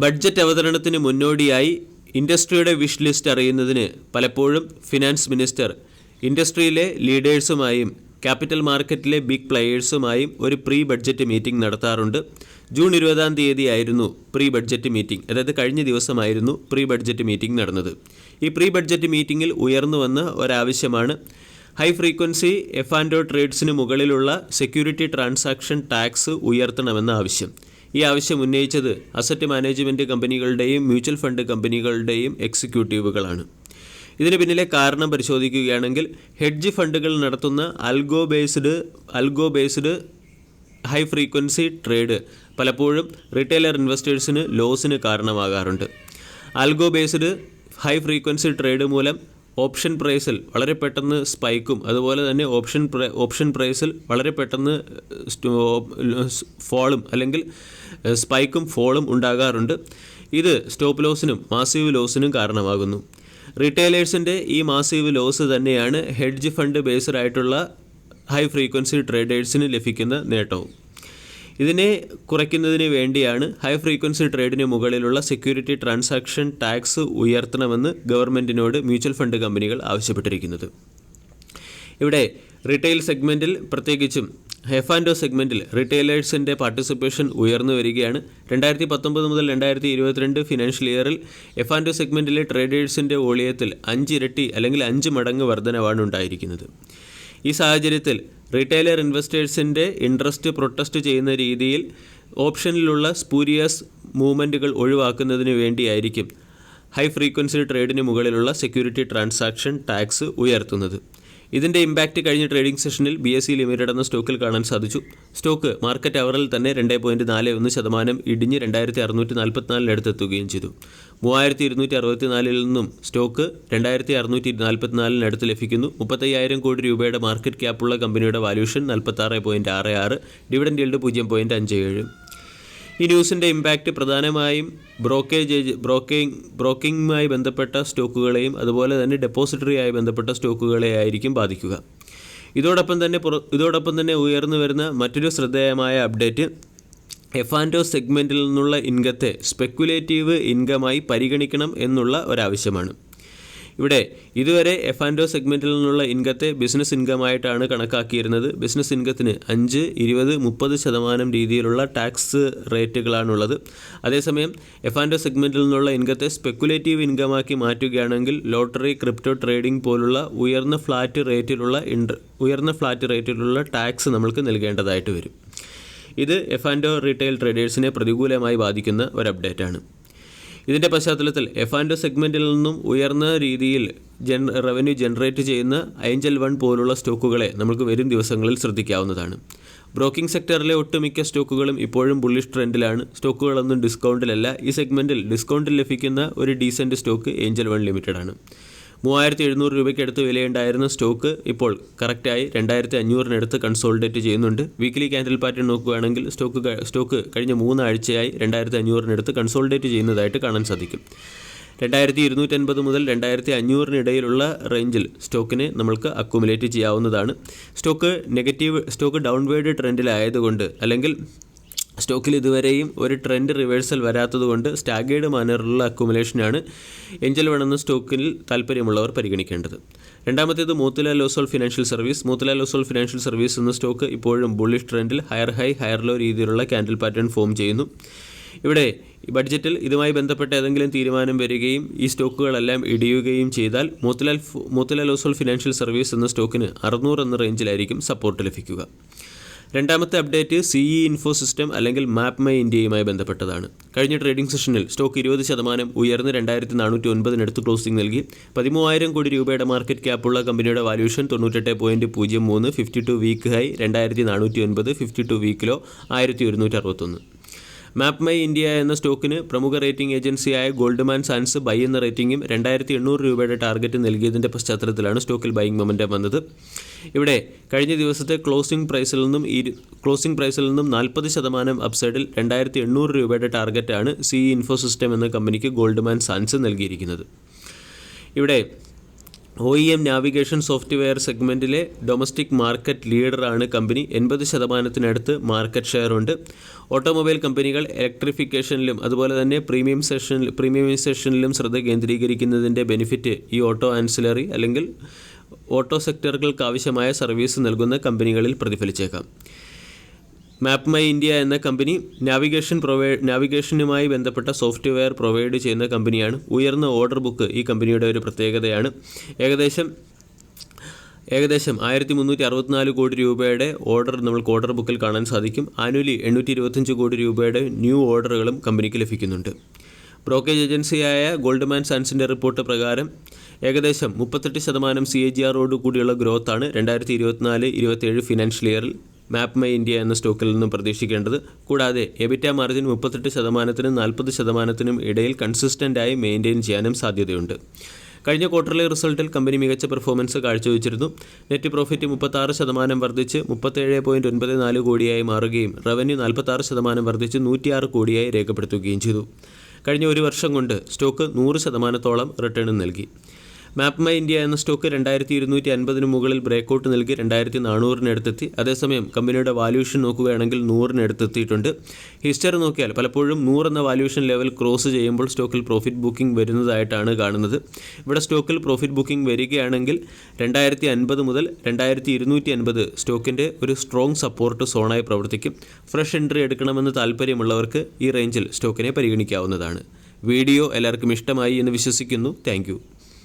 Budget അവതരണത്തിന് മുന്നോടിയായി ഇൻഡസ്ട്രിയുടെ wish list അറിയുന്നതിന് പലപ്പോഴും ഫിനാൻസ് മിനിസ്റ്റർ ഇൻഡസ്ട്രിയിലെ ലീഡേഴ്സുമായും ക്യാപിറ്റൽ മാർക്കറ്റിലെ ബിഗ് പ്ലെയേഴ്സുമായും ഒരു പ്രീ ബഡ്ജറ്റ് മീറ്റിംഗ് നടത്താറുണ്ട്. ജൂൺ 20 ആയിരുന്നു പ്രീ ബഡ്ജറ്റ് മീറ്റിംഗ്, അതായത് കഴിഞ്ഞ ദിവസമായിരുന്നു പ്രീ ബഡ്ജറ്റ് മീറ്റിംഗ് നടന്നത്. ഈ പ്രീ ബഡ്ജറ്റ് മീറ്റിംഗിൽ ഉയർന്നു വന്ന ഒരാവശ്യമാണ് ഹൈ ഫ്രീക്വൻസി F&O ട്രേഡ്സിന് മുകളിലുള്ള സെക്യൂരിറ്റി ട്രാൻസാക്ഷൻ ടാക്സ് ഉയർത്തണമെന്ന ആവശ്യം. ഈ ആവശ്യം ഉന്നയിച്ചത് അസറ്റ് മാനേജ്മെൻറ്റ് കമ്പനികളുടെയും മ്യൂച്വൽ ഫണ്ട് കമ്പനികളുടെയും എക്സിക്യൂട്ടീവുകളാണ്. ഇതിന് പിന്നിലെ കാരണം പരിശോധിക്കുകയാണെങ്കിൽ ഹെഡ്ജ് ഫണ്ടുകൾ നടത്തുന്ന അൽഗോ ബേസ്ഡ് ഹൈ ഫ്രീക്വൻസി ട്രേഡ് പലപ്പോഴും റിറ്റെയിലർ ഇൻവെസ്റ്റേഴ്സിന് ലോസിന് കാരണമാകാറുണ്ട്. Algo based high frequency trade മൂലം ഓപ്ഷൻ പ്രൈസിൽ വളരെ പെട്ടെന്ന് സ്പൈക്കും അതുപോലെ തന്നെ ഓപ്ഷൻ പ്രൈസിൽ വളരെ പെട്ടെന്ന് ഫോളും അല്ലെങ്കിൽ സ്പൈക്കും ഫോളും ഉണ്ടാകാറുണ്ട്. ഇത് സ്റ്റോപ്പ് ലോസിനും മാസീവ് ലോസിനും കാരണമാകുന്നു. റീറ്റെയിലേഴ്സിൻ്റെ ഈ മാസീവ് ലോസ് തന്നെയാണ് ഹെഡ്ജ് ഫണ്ട് ബേസ്ഡ് ആയിട്ടുള്ള ഹൈ ഫ്രീക്വൻസി ട്രേഡേഴ്സിന് ലഭിക്കുന്ന നേട്ടവും. ഇതിനെ കുറയ്ക്കുന്നതിന് വേണ്ടിയാണ് ഹൈ ഫ്രീക്വൻസി ട്രേഡിന് മുകളിലുള്ള സെക്യൂരിറ്റി ട്രാൻസാക്ഷൻ ടാക്സ് ഉയർത്തണമെന്ന് ഗവൺമെൻറ്റിനോട് മ്യൂച്വൽ ഫണ്ട് കമ്പനികൾ ആവശ്യപ്പെട്ടിരിക്കുന്നത്. ഇവിടെ റീറ്റെയിൽ സെഗ്മെൻറ്റിൽ പ്രത്യേകിച്ചും F&O സെഗ്മെൻറ്റിൽ റീറ്റെയിലേഴ്സിൻ്റെ പാർട്ടിസിപ്പേഷൻ ഉയർന്നു വരികയാണ്. 2019 മുതൽ 2022 ഫിനാൻഷ്യൽ ഇയറിൽ F&O സെഗ്മെൻറ്റിലെ ട്രേഡേഴ്സിൻ്റെ വോളിയത്തിൽ 5 ഇരട്ടി അല്ലെങ്കിൽ 5 മടങ്ങ് വർധനവാണ് ഉണ്ടായിരിക്കുന്നത്. ഈ സാഹചര്യത്തിൽ റീറ്റെയിലർ ഇൻവെസ്റ്റേഴ്സിൻ്റെ ഇൻട്രസ്റ്റ് പ്രൊട്ടസ്റ്റ് ചെയ്യുന്ന രീതിയിൽ ഓപ്ഷനിലുള്ള സ്പൂരിയസ് മൂവ്മെൻറ്റുകൾ ഒഴിവാക്കുന്നതിന് വേണ്ടിയായിരിക്കും ഹൈ ഫ്രീക്വൻസി ട്രേഡിന് മുകളിലുള്ള സെക്യൂരിറ്റി ട്രാൻസാക്ഷൻ ടാക്സ് ഉയർത്തുന്നത്. ഇതിൻ്റെ ഇമ്പാക്റ്റ് കഴിഞ്ഞ ട്രേഡിംഗ് സെഷനിൽ BSE ലിമിറ്റഡ് എന്ന സ്റ്റോക്കിൽ കാണാൻ സാധിച്ചു. സ്റ്റോക്ക് മാർക്കറ്റ് അവറിൽ തന്നെ 2.41% ഇടിഞ്ഞ് 2644 എത്തുകയും ചെയ്തു. 3264 നിന്നും സ്റ്റോക്ക് 2644 ലഭിക്കുന്നു. 35,000 കോടി രൂപയുടെ മാർക്കറ്റ് ക്യാപ്പുള്ള കമ്പനിയുടെ വാല്യൂഷൻ 46.66, ഡിവിഡൻഡ് yield 0.57. ഈ ന്യൂസിൻ്റെ ഇമ്പാക്റ്റ് പ്രധാനമായും ബ്രോക്കിങ്ങുമായി ബന്ധപ്പെട്ട സ്റ്റോക്കുകളെയും അതുപോലെ തന്നെ ഡെപ്പോസിറ്ററിയായി ബന്ധപ്പെട്ട സ്റ്റോക്കുകളെ ആയിരിക്കും ബാധിക്കുക. ഇതോടൊപ്പം തന്നെ ഉയർന്നു വരുന്ന മറ്റൊരു ശ്രദ്ധേയമായ അപ്ഡേറ്റ് F&O സെഗ്മെൻറ്റിൽ നിന്നുള്ള ഇൻകത്തെ സ്പെക്കുലേറ്റീവ് ഇൻകമായി പരിഗണിക്കണം എന്നുള്ള ഒരാവശ്യമാണ്. ഇവിടെ ഇതുവരെ F&O സെഗ്മെൻറ്റിൽ നിന്നുള്ള ഇൻകത്തെ ബിസിനസ് ഇൻകമായിട്ടാണ് കണക്കാക്കിയിരുന്നത്. ബിസിനസ് ഇൻകത്തിന് 5, 20, 30% രീതിയിലുള്ള ടാക്സ് റേറ്റുകളാണുള്ളത്. അതേസമയം F&O സെഗ്മെൻറ്റിൽ നിന്നുള്ള ഇൻകത്തെ സ്പെക്കുലേറ്റീവ് ഇൻകമാക്കി മാറ്റുകയാണെങ്കിൽ ലോട്ടറി, ക്രിപ്റ്റോ ട്രേഡിംഗ് പോലുള്ള ഉയർന്ന ഫ്ലാറ്റ് റേറ്റിലുള്ള ടാക്സ് നമ്മൾക്ക് നൽകേണ്ടതായിട്ട് വരും. ഇത് F&O റീറ്റെയിൽ ട്രേഡേഴ്സിനെ പ്രതികൂലമായി ബാധിക്കുന്ന ഒരു അപ്ഡേറ്റാണ്. ഇതിൻ്റെ പശ്ചാത്തലത്തിൽ F&O സെഗ്മെൻറ്റിൽ നിന്നും ഉയർന്ന രീതിയിൽ റവന്യൂ ജനറേറ്റ് ചെയ്യുന്ന ഏഞ്ചൽ 1 പോലുള്ള സ്റ്റോക്കുകളെ നമുക്ക് വരും ദിവസങ്ങളിൽ ശ്രദ്ധിക്കാവുന്നതാണ്. ബ്രോക്കിംഗ് സെക്ടറിലെ ഒട്ടുമിക്ക സ്റ്റോക്കുകളും ഇപ്പോഴും ബുള്ളിഷ് ട്രെൻഡിലാണ്. സ്റ്റോക്കുകളൊന്നും ഡിസ്കൗണ്ടിലല്ല. ഈ സെഗ്മെൻറ്റിൽ ഡിസ്കൗണ്ടിൽ ലഭിക്കുന്ന ഒരു ഡീസൻറ്റ് സ്റ്റോക്ക് ഏഞ്ചൽ 1 ലിമിറ്റഡ് ആണ്. 3700 രൂപയ്ക്കടുത്ത് വിലയുണ്ടായിരുന്ന സ്റ്റോക്ക് ഇപ്പോൾ കറക്റ്റായി 2500 കൺസോളിഡേറ്റ് ചെയ്യുന്നുണ്ട്. വീക്കിലി ക്യാൻഡിൽ പാറ്റേൺ നോക്കുകയാണെങ്കിൽ സ്റ്റോക്ക് കഴിഞ്ഞ 3 ആഴ്ചയായി 2500 കൺസോളിഡേറ്റ് ചെയ്യുന്നതായിട്ട് കാണാൻ സാധിക്കും. 2250 മുതൽ 2500 ഇടയിലുള്ള റേഞ്ചിൽ സ്റ്റോക്കിനെ നമ്മൾക്ക് അക്യുമുലേറ്റ് ചെയ്യാവുന്നതാണ്. സ്റ്റോക്ക് ഡൗൺവേർഡ് ട്രെൻഡിലായതുകൊണ്ട് അല്ലെങ്കിൽ സ്റ്റോക്കിൽ ഇതുവരെയും ഒരു ട്രെൻഡ് റിവേഴ്സൽ വരാത്തതുകൊണ്ട് സ്റ്റാഗേർഡ് മാനറിലുള്ള അക്യുമുലേഷനാണ് ഏഞ്ചൽ 1 എന്ന സ്റ്റോക്കിൽ താല്പര്യമുള്ളവർ പരിഗണിക്കേണ്ടത്. രണ്ടാമത്തേത് Motilal Oswal financial service. Motilal Oswal financial service എന്ന സ്റ്റോക്ക് ഇപ്പോഴും ബുള്ളിഷ് ട്രെൻഡിൽ ഹയർ ഹൈ ഹയർ ലോ രീതിയിലുള്ള ക്യാൻഡിൽ പാറ്റേൺ ഫോം ചെയ്യുന്നു. ഇവിടെ ബഡ്ജറ്റിൽ ഇതുമായി ബന്ധപ്പെട്ട ഏതെങ്കിലും തീരുമാനം വരികയും ഈ സ്റ്റോക്കുകളെല്ലാം ഇടിയുകയും ചെയ്താൽ മോത്തിലാൽ ഒസ്വാൾ ഫിനാൻഷ്യൽ സർവീസ് എന്ന സ്റ്റോക്കിന് 600 എന്ന റേഞ്ചിലായിരിക്കും സപ്പോർട്ട് ലഭിക്കുക. രണ്ടാമത്തെ അപ്ഡേറ്റ് CE ഇൻഫോ സിസ്റ്റം അല്ലെങ്കിൽ മാപ്മൈ ഇന്ത്യയുമായി ബന്ധപ്പെട്ടതാണ്. കഴിഞ്ഞ ട്രേഡിംഗ് സെഷനിൽ സ്റ്റോക്ക് 20% ഉയർന്ന് 2409 ക്ലോസിംഗ് നൽകി. 13,000 കോടി രൂപയുടെ മാർക്കറ്റ് ക്യാപ്പുള്ള കമ്പനിയുടെ valuation 98.03, 52 week high 2409, 52 week low 1161. Map my India എന്ന സ്റ്റോക്കിന് പ്രമുഖ റേറ്റിംഗ് ഏജൻസിയായ ഗോൾഡ്മാൻ സാൻസ് ബൈ എന്ന റേറ്റിംഗും 2800 രൂപയുടെ ടാർഗറ്റ് നൽകിയതിൻ്റെ പശ്ചാത്തലത്തിലാണ് സ്റ്റോക്കിൽ ബൈയിങ് മൊമെൻറ്റം വന്നത്. ഇവിടെ കഴിഞ്ഞ ദിവസത്തെ ക്ലോസിംഗ് പ്രൈസിൽ നിന്നും 40% അപ്സൈഡിൽ 2800 രൂപയുടെ ടാർഗറ്റാണ് CE ഇൻഫോ സിസ്റ്റം എന്ന കമ്പനിക്ക് ഗോൾഡ്മാൻ സാൻസ് നൽകിയിരിക്കുന്നത്. ഇവിടെ OEM നാവിഗേഷൻ സോഫ്റ്റ്വെയർ സെഗ്മെൻറ്റിലെ ഡൊമസ്റ്റിക് മാർക്കറ്റ് ലീഡറാണ് കമ്പനി. 80% മാർക്കറ്റ് ഷെയർ ഉണ്ട്. ഓട്ടോമൊബൈൽ കമ്പനികൾ ഇലക്ട്രിഫിക്കേഷനിലും അതുപോലെ തന്നെ പ്രീമിയമൈസേഷനിലും ശ്രദ്ധ കേന്ദ്രീകരിക്കുന്നതിൻ്റെ ബെനിഫിറ്റ് ഈ ഓട്ടോ ആൻസിലറി അല്ലെങ്കിൽ ഓട്ടോ സെക്ടറുകൾക്ക് ആവശ്യമായ സർവീസ് നൽകുന്ന കമ്പനികളിൽ പ്രതിഫലിച്ചേക്കാം. മാപ്പ് മൈ ഇന്ത്യ എന്ന കമ്പനി നാവിഗേഷനുമായി ബന്ധപ്പെട്ട സോഫ്റ്റ്വെയർ പ്രൊവൈഡ് ചെയ്യുന്ന കമ്പനിയാണ്. ഉയർന്ന ഓർഡർ ബുക്ക് ഈ കമ്പനിയുടെ ഒരു പ്രത്യേകതയാണ്. ഏകദേശം 1364 കോടി രൂപയുടെ ഓർഡർ നമുക്ക് ഓർഡർ ബുക്കിൽ കാണാൻ സാധിക്കും. ആനുവലി 825 കോടി രൂപയുടെ ന്യൂ ഓർഡറുകളും കമ്പനിക്ക് ലഭിക്കുന്നുണ്ട്. ബ്രോക്കേജ് ഏജൻസിയായ ഗോൾഡ്മാൻ സാൻസിൻ്റെ റിപ്പോർട്ട് പ്രകാരം ഏകദേശം 38% CAGR കൂടിയുള്ള ഗ്രോത്താണ് 2024-27 ഫിനാൻഷ്യൽ ഇയറിൽ മാപ്പ് മൈ ഇന്ത്യ എന്ന സ്റ്റോക്കിൽ നിന്നും പ്രതീക്ഷിക്കേണ്ടത്. കൂടാതെ എബിറ്റ മാർജിൻ 38%-നും 40%-നും ഇടയിൽ കൺസിസ്റ്റൻ്റായി മെയിൻറ്റെയിൻ ചെയ്യാനും സാധ്യതയുണ്ട്. കഴിഞ്ഞ ക്വാർട്ടർലി റിസൾട്ടിൽ കമ്പനി മികച്ച പെർഫോമൻസ് കാഴ്ചവെച്ചിരുന്നു. നെറ്റ് പ്രോഫിറ്റ് 36% വർദ്ധിച്ച് 37.94 കോടിയായി മാറുകയും റവന്യൂ 46% വർദ്ധിച്ച് 106 കോടിയായി രേഖപ്പെടുത്തുകയും ചെയ്തു. കഴിഞ്ഞ ഒരു വർഷം കൊണ്ട് സ്റ്റോക്ക് 100%-ഓളം റിട്ടേൺ നൽകി. മാപ്പ് മൈ ഇന്ത്യ എന്ന സ്റ്റോക്ക് 2250 മുകളിൽ ബ്രേക്കൗട്ട് നൽകി 2400-അടുത്തെത്തി. അതേസമയം കമ്പനിയുടെ വാല്യൂഷൻ നോക്കുകയാണെങ്കിൽ 100-അടുത്തെത്തിയിട്ടുണ്ട്. ഹിസ്റ്ററി നോക്കിയാൽ പലപ്പോഴും 100 എന്ന വാല്യൂഷൻ ലെവൽ ക്രോസ് ചെയ്യുമ്പോൾ സ്റ്റോക്കിൽ പ്രോഫിറ്റ് ബുക്കിംഗ് വരുന്നതായിട്ടാണ് കാണുന്നത്. ഇവിടെ സ്റ്റോക്കിൽ പ്രോഫിറ്റ് ബുക്കിംഗ് വരികയാണെങ്കിൽ 2050 മുതൽ 2250 സ്റ്റോക്കിൻ്റെ ഒരു സ്ട്രോങ് സപ്പോർട്ട് സോണായി പ്രവർത്തിക്കും. ഫ്രഷ് എൻട്രി എടുക്കണമെന്ന് താല്പര്യമുള്ളവർക്ക് ഈ റേഞ്ചിൽ സ്റ്റോക്കിനെ പരിഗണിക്കാവുന്നതാണ്. വീഡിയോ എല്ലാവർക്കും ഇഷ്ടമായി എന്ന് വിശ്വസിക്കുന്നു. താങ്ക്